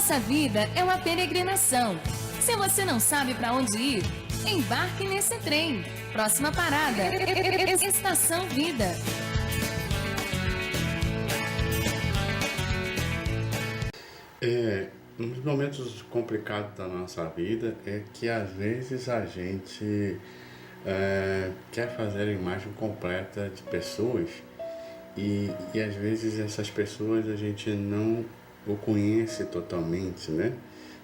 Nossa vida é uma peregrinação. Se você não sabe para onde ir, embarque nesse trem. Próxima parada, Estação Vida. Nos momentos complicados da nossa vida é que às vezes a gente quer fazer a imagem completa de pessoas e às vezes essas pessoas a gente não o conhece totalmente, né?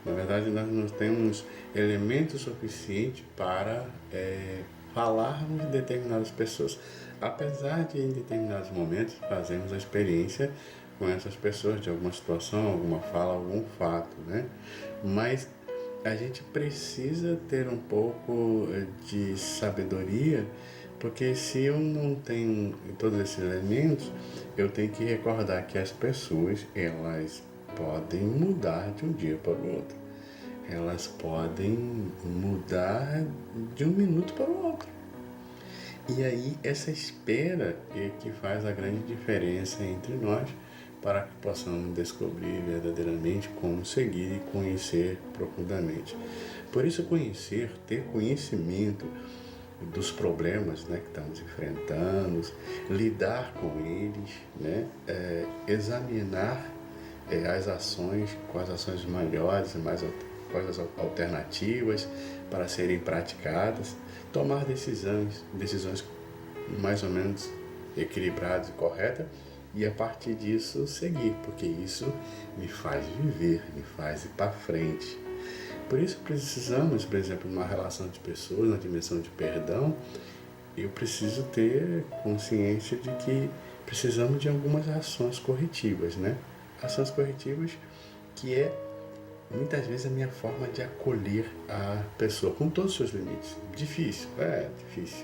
Na verdade, nós não temos elementos suficientes para falarmos de determinadas pessoas, apesar de em determinados momentos fazermos a experiência com essas pessoas de alguma situação, alguma fala, algum fato, né? Mas a gente precisa ter um pouco de sabedoria, porque se eu não tenho todos esses elementos, eu tenho que recordar que as pessoas, elas podem mudar de um dia para o outro. Elas podem mudar de um minuto para o outro. E aí essa espera é que faz a grande diferença entre nós, para que possamos descobrir verdadeiramente como seguir e conhecer profundamente. Por isso conhecer, ter conhecimento dos problemas, né, que estamos enfrentando, lidar com eles, né, examinar as ações, quais ações melhores, quais as alternativas para serem praticadas, tomar decisões mais ou menos equilibradas e corretas, e a partir disso seguir, porque isso me faz viver, me faz ir para frente. Por isso precisamos, por exemplo, numa relação de pessoas, na dimensão de perdão, eu preciso ter consciência de que precisamos de algumas ações corretivas, né? Ações corretivas que é muitas vezes a minha forma de acolher a pessoa com todos os seus limites. Difícil, difícil.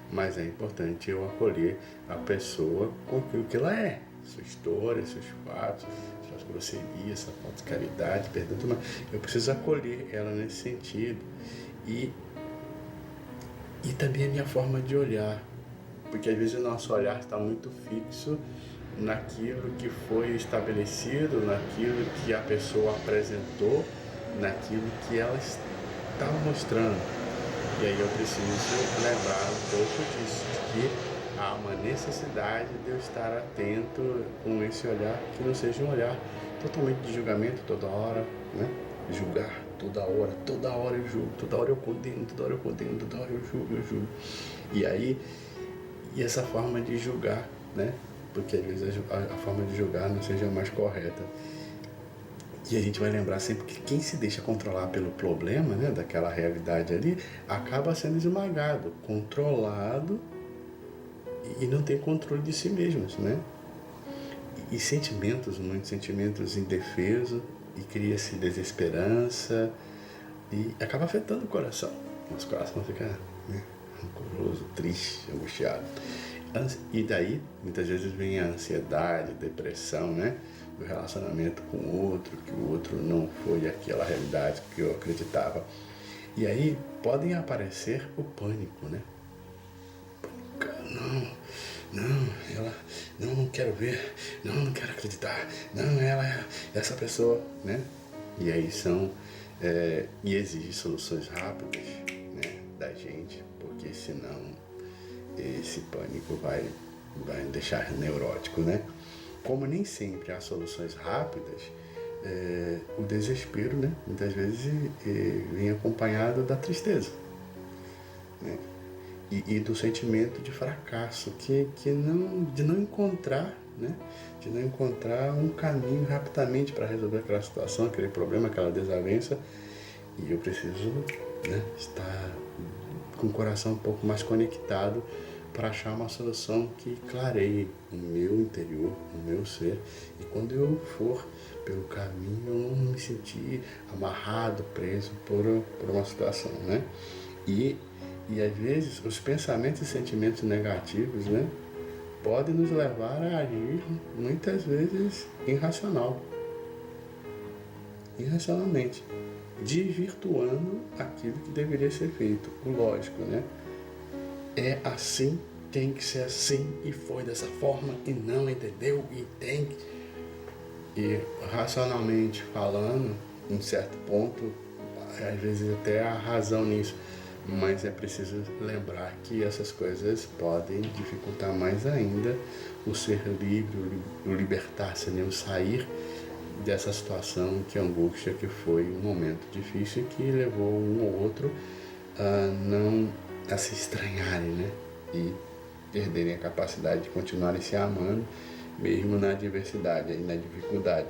Mas é importante eu acolher a pessoa com aquilo que ela é. Sua história, seus fatos, suas grosserias, sua falta de caridade, perdão, tudo mais. Eu preciso acolher ela nesse sentido. E também a minha forma de olhar. Porque às vezes o nosso olhar está muito fixo naquilo que foi estabelecido, naquilo que a pessoa apresentou, naquilo que ela está mostrando. E aí eu preciso lembrar um pouco disso, de que há uma necessidade de eu estar atento com esse olhar, que não seja um olhar totalmente de julgamento toda hora, né? Julgar toda hora eu julgo, toda hora eu condeno, toda hora eu julgo. E aí, essa forma de julgar, né? Porque às vezes a forma de julgar não seja a mais correta. E a gente vai lembrar sempre que quem se deixa controlar pelo problema, né, daquela realidade ali, acaba sendo esmagado, controlado e não tem controle de si mesmos, né? E muitos sentimentos indefesos, e cria-se desesperança e acaba afetando o coração. Nosso coração fica, né, rancoroso, triste, angustiado. E daí, muitas vezes vem a ansiedade, depressão, né? Do relacionamento com o outro, que o outro não foi aquela realidade que eu acreditava. E aí podem aparecer o pânico, né? Não quero ver, não quero acreditar, ela é essa pessoa, né? E aí e exige soluções rápidas, né, da gente, porque senão esse pânico vai deixar neurótico, né? Como nem sempre há soluções rápidas, o desespero, né, muitas vezes vem acompanhado da tristeza, né? E do sentimento de fracasso, de não encontrar, né, de não encontrar um caminho rapidamente para resolver aquela situação, aquele problema, aquela desavença. E eu preciso, né, estar com o coração um pouco mais conectado para achar uma solução que clareie o meu interior, o meu ser. E quando eu for pelo caminho, eu não me sentir amarrado, preso por uma situação, né? E às vezes os pensamentos e sentimentos negativos, né, podem nos levar a agir muitas vezes irracionalmente, desvirtuando aquilo que deveria ser feito. Lógico, né? É assim, tem que ser assim, e foi dessa forma, e não entendeu, e tem. E racionalmente falando, em certo ponto, às vezes até há razão nisso, mas é preciso lembrar que essas coisas podem dificultar mais ainda o ser livre, o libertar-se, né? O sair dessa situação que angústia, que foi um momento difícil que levou um ou outro a se estranharem, né? E perderem a capacidade de continuarem se amando, mesmo na adversidade e na dificuldade.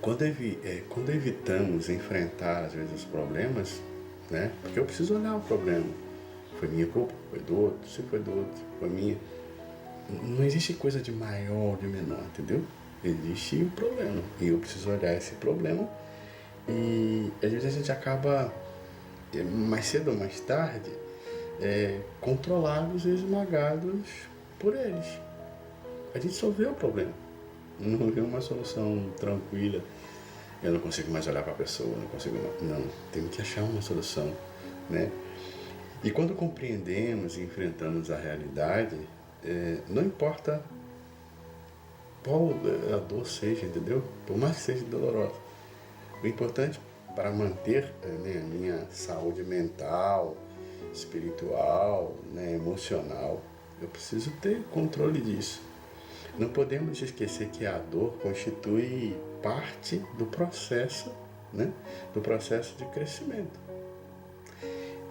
Quando evitamos enfrentar, às vezes, os problemas, né? Porque eu preciso olhar o problema. Foi minha culpa? Foi do outro? Se foi do outro, foi minha. Não existe coisa de maior ou de menor, entendeu? Existe o problema. E eu preciso olhar esse problema. E às vezes a gente acaba, mais cedo ou mais tarde, controlados e esmagados por eles. A gente só vê o problema, não vê uma solução tranquila. Eu não consigo mais olhar para a pessoa, não, tenho que achar uma solução, né? E quando compreendemos e enfrentamos a realidade, não importa qual a dor seja, entendeu? Por mais que seja dolorosa. O importante para manter, né, a minha saúde mental, espiritual, né, emocional, eu preciso ter controle disso. Não podemos esquecer que a dor constitui parte do processo, né, do processo de crescimento.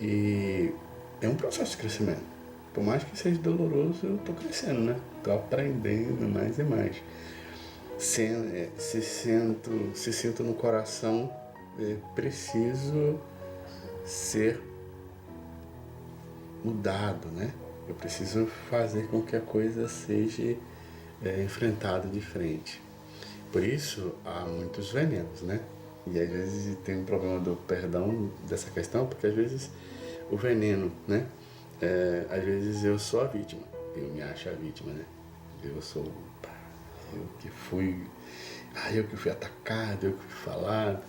E é um processo de crescimento. Por mais que seja doloroso, eu estou crescendo, né? Estou aprendendo mais e mais. Se sinto no coração, preciso ser mudado, né? Eu preciso fazer com que a coisa seja enfrentada de frente. Por isso, há muitos venenos, né? E às vezes tem um problema do perdão dessa questão, porque às vezes o veneno, né? Às vezes eu sou a vítima, eu me acho a vítima, né? Eu que fui atacado, eu que fui falado.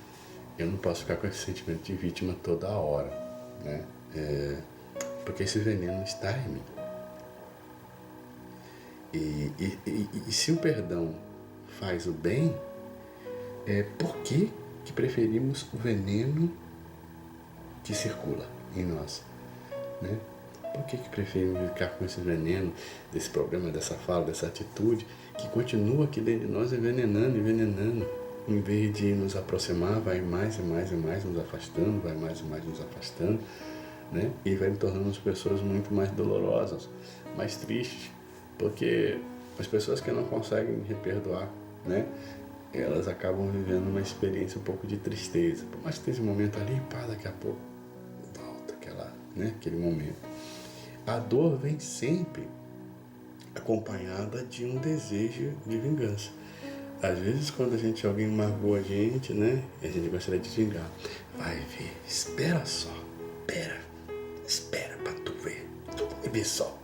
Eu não posso ficar com esse sentimento de vítima toda hora, né? Porque esse veneno está em mim. E se o perdão faz o bem, por que preferimos o veneno que circula em nós, né? Por que preferimos ficar com esse veneno, desse problema, dessa fala, dessa atitude, que continua aqui dentro de nós envenenando, em vez de nos aproximar, vai mais e mais e mais nos afastando, vai mais e mais nos afastando, né? E vai tornando as pessoas muito mais dolorosas, mais tristes, porque as pessoas que não conseguem reperdoar, né? Elas acabam vivendo uma experiência um pouco de tristeza. Por mais que esteja um momento ali, daqui a pouco volta aquele momento. A dor vem sempre acompanhada de um desejo de vingança. Às vezes, quando alguém magoa a gente, né? A gente gostaria de vingar. Vai ver, espera só, espera pra tu ver. Tu vai ver só.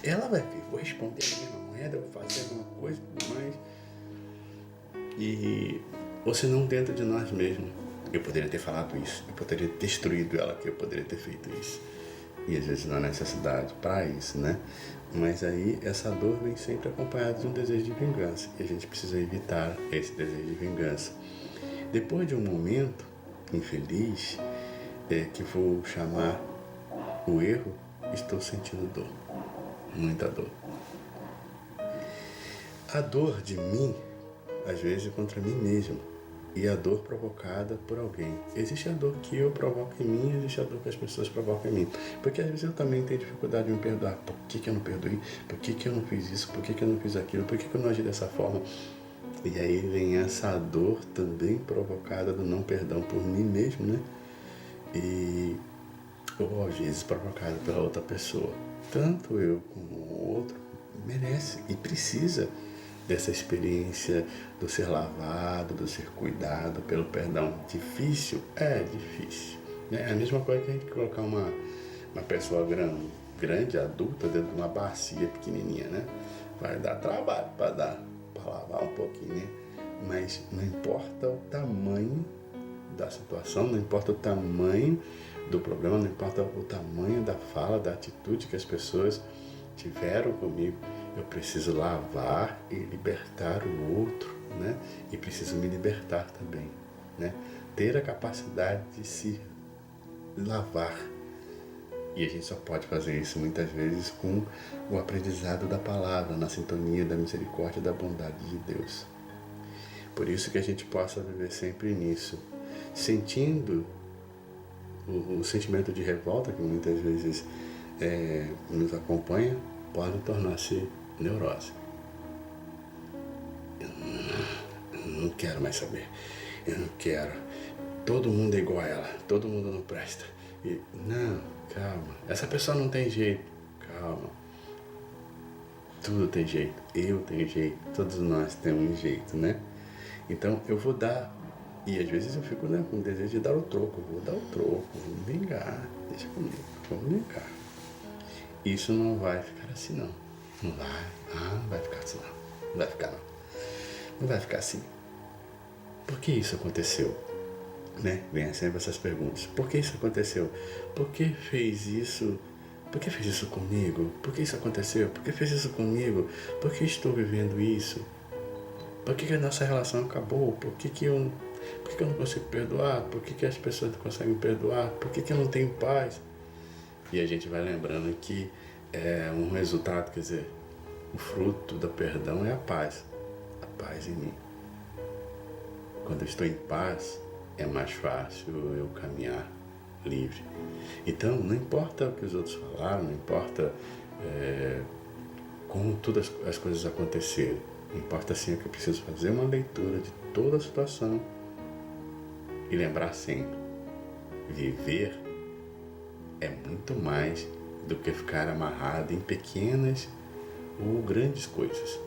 Ela vai ver, vou responder a mesma moeda, vou fazer alguma coisa, mais. Ou se não, dentro de nós mesmos. Eu poderia ter falado isso, eu poderia ter destruído ela, que eu poderia ter feito isso. E às vezes não há necessidade para isso, né? Mas aí essa dor vem sempre acompanhada de um desejo de vingança. E a gente precisa evitar esse desejo de vingança. Depois de um momento infeliz, que vou chamar o erro, estou sentindo dor. Muita dor. A dor de mim, às vezes, é contra mim mesmo. E a dor provocada por alguém. Existe a dor que eu provoco em mim, existe a dor que as pessoas provocam em mim. Porque às vezes eu também tenho dificuldade de me perdoar. Por que eu não perdoei? Por que eu não fiz isso? Por que eu não fiz aquilo? Por que eu não agi dessa forma? E aí vem essa dor também provocada do não perdão por mim mesmo, né? Ou às vezes provocada pela outra pessoa. Tanto eu como o outro merece e precisa dessa experiência do ser lavado, do ser cuidado pelo perdão. Difícil? É difícil. É a mesma coisa que a gente colocar uma pessoa grande, adulta, dentro de uma bacia pequenininha, né? Vai dar trabalho para lavar um pouquinho, né? Mas não importa o tamanho da situação, não importa o tamanho do problema, não importa o tamanho da fala, da atitude que as pessoas tiveram comigo, eu preciso lavar e libertar o outro né? E preciso me libertar também, né? Ter a capacidade de se lavar. E a gente só pode fazer isso muitas vezes com o aprendizado da palavra, na sintonia da misericórdia e da bondade de Deus. Por isso que a gente possa viver sempre nisso, sentindo o sentimento de revolta que muitas vezes nos acompanha, pode tornar-se neurose. Eu não quero mais saber, eu não quero. Todo mundo é igual a ela, todo mundo não presta. E, não, calma, essa pessoa não tem jeito, calma. Tudo tem jeito, eu tenho jeito, todos nós temos um jeito, né? Então eu vou dar, e às vezes eu fico, né, com o desejo de dar o troco, vou dar o troco, vou vingar, deixa comigo, vamos vingar. Isso não vai ficar assim não, não vai ficar assim não vai ficar não, não vai ficar assim. Por que isso aconteceu? Né? Vem sempre essas perguntas. Por que isso aconteceu? Por que fez isso? Por que fez isso comigo? Por que isso aconteceu? Por que fez isso comigo? Por que estou vivendo isso? Por que a nossa relação acabou? Por que eu não consigo perdoar? Por que as pessoas não conseguem perdoar? Por que eu não tenho paz? E a gente vai lembrando que é um resultado, quer dizer, o fruto do perdão é a paz em mim. Quando eu estou em paz, é mais fácil eu caminhar livre. Então, não importa o que os outros falaram, não importa como todas as coisas aconteceram, importa sim que eu preciso fazer uma leitura de toda a situação e lembrar sempre, viver é muito mais do que ficar amarrado em pequenas ou grandes coisas.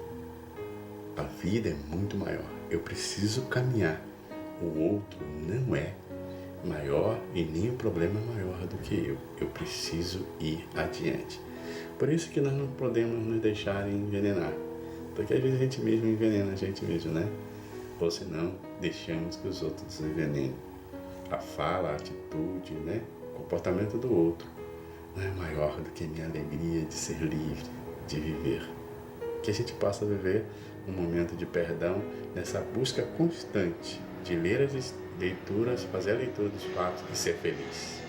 A vida é muito maior, eu preciso caminhar. O outro não é maior e nem o problema é maior do que eu. Eu preciso ir adiante. Por isso que nós não podemos nos deixar envenenar. Porque às vezes a gente mesmo envenena a gente mesmo, né? Ou senão, deixamos que os outros nos envenenem. A fala, a atitude, né? O comportamento do outro não é maior do que a minha alegria de ser livre, de viver. Que a gente possa viver um momento de perdão nessa busca constante de ler as leituras, fazer a leitura dos fatos e ser feliz.